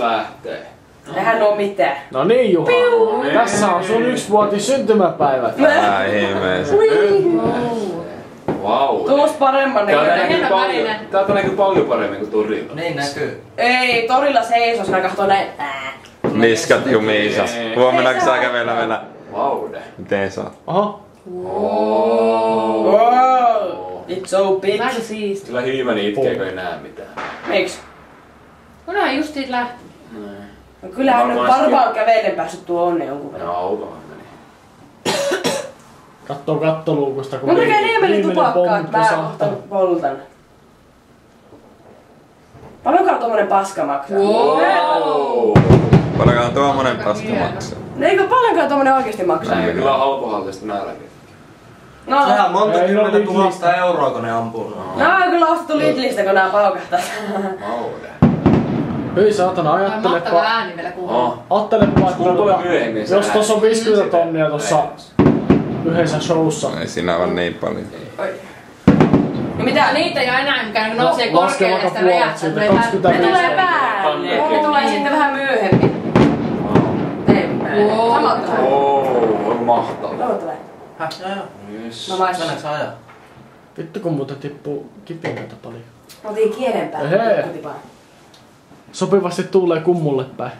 lähtee. Eihän oo mitään. No niin Juha, tässä on sun 1-vuotis syntymäpäivä. Ihmeessä. Vau. Tulos paremman näköinen. Täältä näkyy paljon paremmin kuin torilla. Niin näkyy. Ei, torilla seisoo, sinä kahtoo näin. Niskat jumiisas. Huomenna saa kävellä vielä. Vaude. Miten saa? Oho. Wow. It's so big. Aika siisti. Kyllä Hiimäni itkee, kun ei näe mitään. Miks? Kunhan just siitä lähti. No kyllähän nyt varmaan kävellen päässyt tuo onne jonkun verran. Joo, autohan meni. Kattoo kattoluukusta kun Mun tekee Niemeli viimeinen tupakkaa, että pommi mä kohta pusahtaa. poltan. Paljonkaan tommonen paska maksaa? Wow. Paljonkaan tuommoinen paska maksaa. Eikö paljonkaan tommonen oikeesti maksaa? Näin, kyllä on alkoholista nälkä. No, Sehän monta Ei, no 10 000 Lidlistä. euroa kun ne ampuu. nää on kyllä ostettu Lidlistä kun nää paukahtais. Vaude. Hyi saatana, Mahtava ajattelepa. ääni vielä kuuluu. Ajattelepa, Sulla tulee että myöhemmin se jos tossa on 50 tonnia tossa yhdessä showssa. Ei siinä ole niin paljon. Oi. No mitä niitä ei ole enää mikään, kun nousee laske korkealle vaikka sitä puolet räjähtää. siitä, Tulee 25. Ne tulee päälle. Ne tulee sitten vähän myöhemmin. Wow. Samalta vähän. Oo, on mahtavaa. Samalta vähän. Häh? Joo. Yes. Mä maistan. Mennäänkö sä ajaa? Vittu kun muuten tippuu kipinöitä paljon. Otin kielen päälle. Ehee. Kutipaan. Sopivasti tuulee kummulle päin.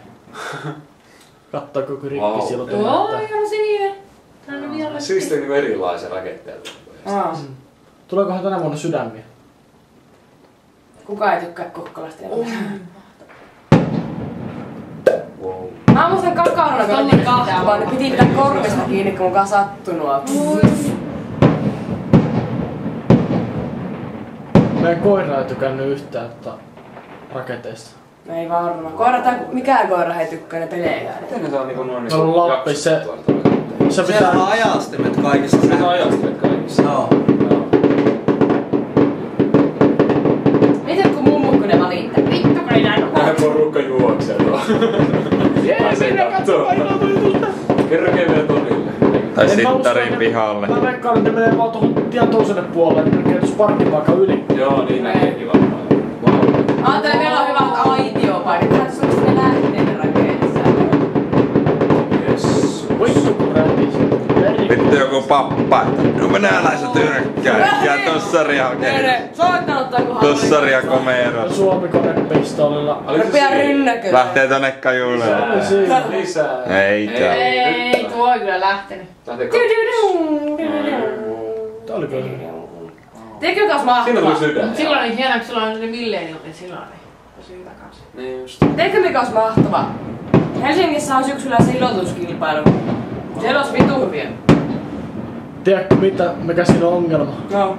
Kattaako kun rikki Wow. silloin Oi, näyttää. on sininen. Tää on violetti. Siistiä niinku erilaisia rakenteita. Aa. Tuleekohan tänä vuonna sydämiä? Kuka ei tykkää Kokkolasta? Wow. Mä muistan kakaona, kun otin kahtua, niin piti pitää korvista kiinni, kun mukaan sattunut. Meidän koira ei tykännyt yhtään raketeista. No ei varmaan. Koira tai mikään koira ei tykkää ne pelejä. Miten ne saa niinku noin Meillä on Lappi, se Siellä pitää... on ajastimet kaikissa. Se on ajastimet kaikissa. Joo. Miten kun mummu kun ne valittaa? Vittu kun ei näin Tähän porukka juoksee tuolla. Pääsee kattoo. Kerro vielä torille. Tai sittarin pihalle. Mä veikkaan, että ne menee vaan tuohon tien toiselle puolelle, niin menee tuossa parkkipaikan yli. Joo, niin näinkin varmaan. Wow. Ajattelen, meillä on hyvät aitiopaikat. Tähän tässä on sitten ne lähteiden rakenteessa. Yes. Vittu kun rätis. Vittu joku pappa. No venäläiset hyökkää. Ja tossaria hakee. Soittanut joku Tossaria komeero. Suomi-konepistoolilla. Rupea rynnäköllä. Lähtee tonne kajulle. Oli siinä. Lisää. Ei tää. Ei, tuo ei kyllä lähtenyt. Lähtee Tää oli kyllä. Tiedätkö taas Siinä tuli mahtavaa? sydän. Silloin oli hienoa, kun silloin oli ne milleniumit silloin. Tosi hyvä kanssa. Niin just. Tiedätkö mikä olisi mahtavaa? Helsingissä on syksyllä silotuskilpailu. Siellä olisi vitu hyviä. Tiedätkö mikä siinä on ongelma? No.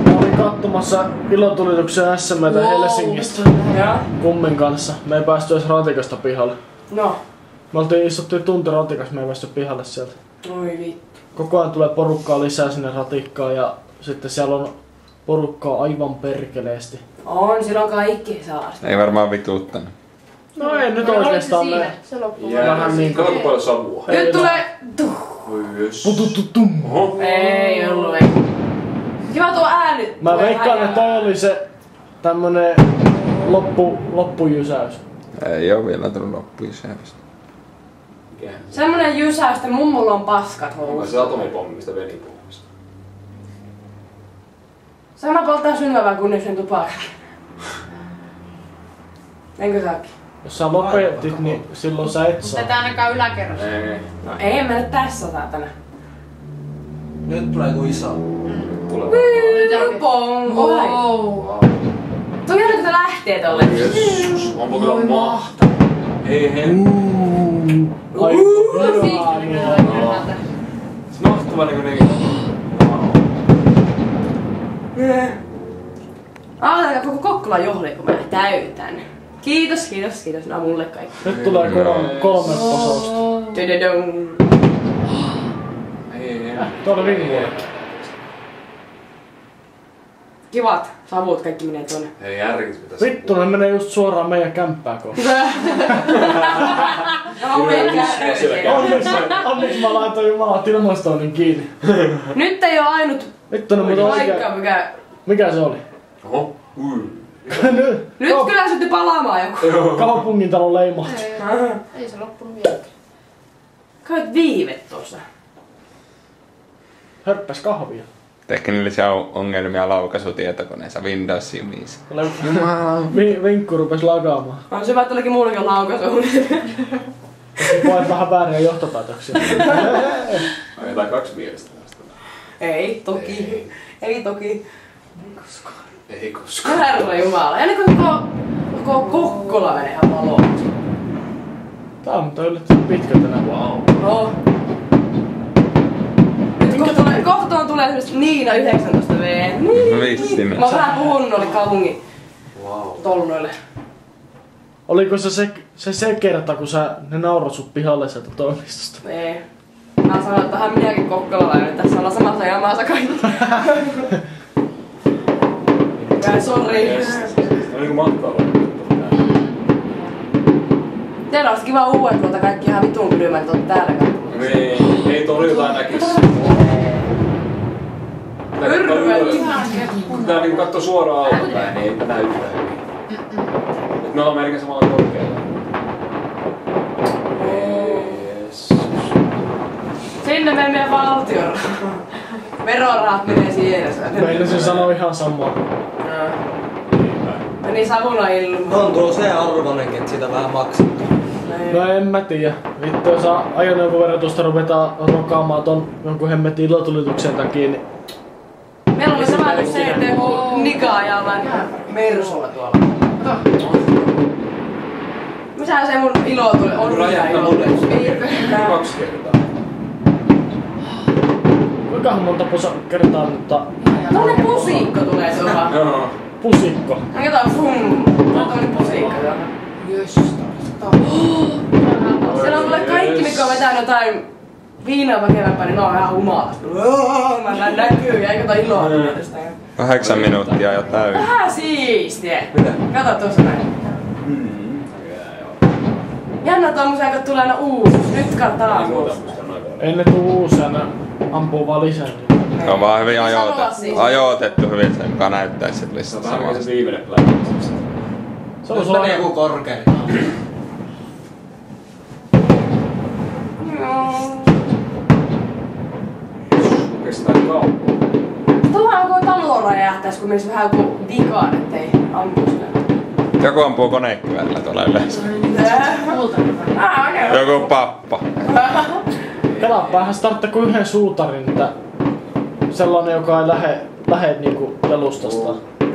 Mä olin katsomassa ilotulituksen SM:tä Helsingistä Joo. kummin kanssa. Me ei päästy edes ratikasta pihalle. No. Me oltiin istuttiin tunti ratikas, me ei päästy pihalle sieltä. Oi vittu. Koko ajan tulee porukkaa lisää sinne ratikkaan ja sitten siellä on porukkaa aivan perkeleesti. On, silloin kaikki saa. Ei varmaan vituuttanut. No ei nyt Oliko oikeastaan se siinä? me. Se loppui. Vähän niin kuin- Kato paljon savua. Nyt tulee... Oi yes. Putututum. Oho. Ei ollut, ei. Kiva tuo ääni. Mä veikkaan, että toi oli se tämmönen loppujysäys. Ei oo vielä tullut loppuisäystä. Mikähän se? Semmonen jysäys, että mummulla on paskat Onko housut. se atomipommi, mistä veni puhumista? Sama polttaa syngävän kunnes sen tupakan. Enkö saakin? Jos sä lopetit, niin silloin sä et Mutta saa. et ainakaan yläkerrassa. Ei. No ei mä nyt tässä saatana. Nyt tulee kuin iso. Tulee Pong! Oi. Wow. Tuo on kun se lähtee tolle. Jeesus, onpa kyllä mahtava. Ei helppo. Aivan Siisti hyvää. näkyy ylhäältä. Se mahtava niinku nekin. Aloitetaan koko Kokkolan juhli, kun mä täytän. Kiitos, kiitos, kiitos. Nää on mulle kaikki. Nyt tulee kolme posausta. Dödödöng. Ei helppo. Tuolla ringuilla. Kivat savut kaikki menee tonne. Ei järkis pitäisi. Vittu, ne menee just suoraan meidän kämppää kohti. Onneksi mä laitoin jumalat ilmastoinnin kiinni. Nyt ei oo ainut Vittu, ne mutta paikka, oikein. mikä... Mikä se oli? Oho. Nyt kyllä syttyi palaamaan joku. Kaupungintalo leimahti. Ei se loppunut vieläkään. Käyt viivet tossa. Hörppäs kahvia. Teknillisiä ongelmia laukaisutietokoneessa Windows Simis. Vinkku rupes lagaamaan. On se vaikka tälläkin muullakin laukaisu. Voit vähän vääriä johtopäätöksiä. Ajetaan 2 mielestä tästä. Ei toki. Ei toki. Ei koskaan. Herra Jumala. Ennen kuin koko Kokkola menee ihan valoon. Tää on mutta yllättävän pitkä tänään. Wow. No. Nyt kohta tulee semmoista Niina 19V. Vissin. Mä oon vähän puhunut noille kaupungin tolnoille. Oliko se kerta, kun ne naurat sut pihalle sieltä toimistosta? Ei. Mä sanoin, että tähän minäkin kokkolalainen. Tässä ollaan samassa jamassa kaikki. Sori. On niinku matkailu. Teillä olisi kiva uudet, mutta kaikki ihan vitun kylmät on täällä katsomassa. Ei torjutaan näkis. Kun tää niinku kattoo suoraan altapäin, niin eipä näy yhtään hyvin. Et me ollaan melkein samalla korkealla. Sinne menee meidän valtion verorahat menee siihen. Meillä se sanoo ihan samaa. Meni savuna ilman. On tuo se arvonenkin, että sitä vähän maksettu. No en mä tiedä. Vittu jos ajoneuvoverotusta ruvetaan rokaamaan ton jonkun hemmetin ilotulituksen takia, niin Meillä oli sama kuin se, että joku Nika ja jollain Mersulla tuolla. Missä se mun ilo tuli? On Räjähtää mulle. 2 kertaa. kuinkahan monta kertaa, mutta Tuollainen pusikko tulee tuolla. Joo. pusikko. Kato, fum. Tuollainen pusikko tuolla. Siellä on kuule kaikki, mikä on vetänyt jotain viinaa väkevämpää, niin ne on ihan humalasta. Mä näkyy ja eikö tää iloa tästä. 8 minuuttia jo täysin. Vähän siistiä. Kato tuossa näin. Jännä tommosia, kun tulee aina uusi. Nyt kattaa uusi. Ei ne tuu uusia, ne ampuu vaan lisää. Se on vaan hyvin Sanoa ajoitettu. siis. Ajoitettu hyvin, se joka näyttäisi sit listat Se on vähän se samasta. viimeinen pläjä. Se on Nyt sulla menee joku korkein. Kestää kauan. Tuohan on kuin talo räjähtäis, kun menisi vähän joku vikaan, ettei ampuisi sitä. Joku ampuu konekiväärillä tuolla yleensä. Joku pappa. Kelaapaahan startta kuin yhden suutarin, että sellainen, joka ei lähe niinku jalustasta.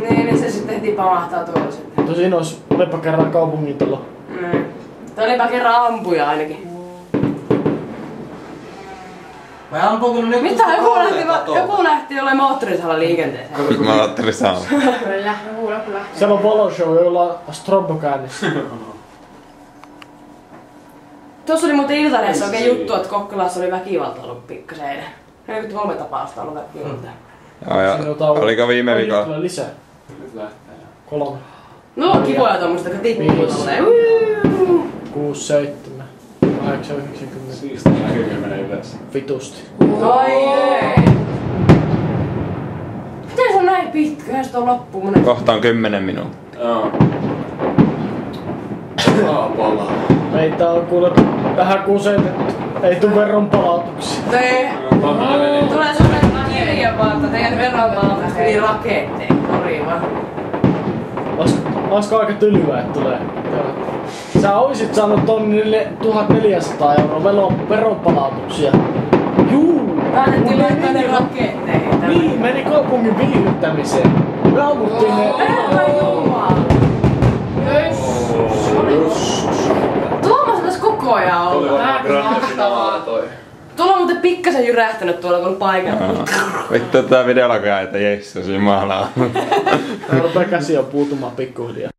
Niin se sitten heti pamahtaa tuolla sitten. Tosin olipa kerran kaupungintalo. Toi olipa kerran ampuja ainakin. Vai ampuuko ne nyt? Mitä joku lähti jollain moottorisalla liikenteeseen. Nyt mä ajattelin saada. Kyllä, kuule kyllä. Siellä on valoshow, jolla on strobo käynnissä. Tuossa oli muuten Iltaneessa oikein juttu, että Kokkolassa oli väkivalta ollut pikkasen eilen. 43 tapausta ollut väkivalta. Joo, ja oliko viime viikolla? Tulee lisää. Nyt lähtee. 3, No kivoja tommoista, kun tippuu tolleen. 6, 7, 8, 9, 10. Siistiä näkyy menee ylös. Vitusti. Ai ei. Miten se on näin pitkä? Eihän se on loppuun monen. Kohta on 10 minuuttia. Joo. Palaa. Meitä on kuule vähän kusetettu. Ei tuu veronpalautuksia. Tulee semmonen kirja vaan, että teidän veronpalautus meni raketteihin. Sori vaan. Olisiko aika tylyä, että tulee? Sä oisit saanut tonnille 1400 € veronpalautuksia. Juu! Päätettiin laittaa ne raketteihin. Niin, meni kaupungin viihdyttämiseen. Me ammuttiin ne. Herra Jumala! Tuomas on tässä koko ajan Oli ollut. varmaan graaffinaa toi. Tuolla on muuten pikkasen jyrähtänyt tuolla kun on paikalla. Vittu tää videolla kai, että Jeesus Jumala. Tää rupee käsi on puutumaan pikkuhiljaa.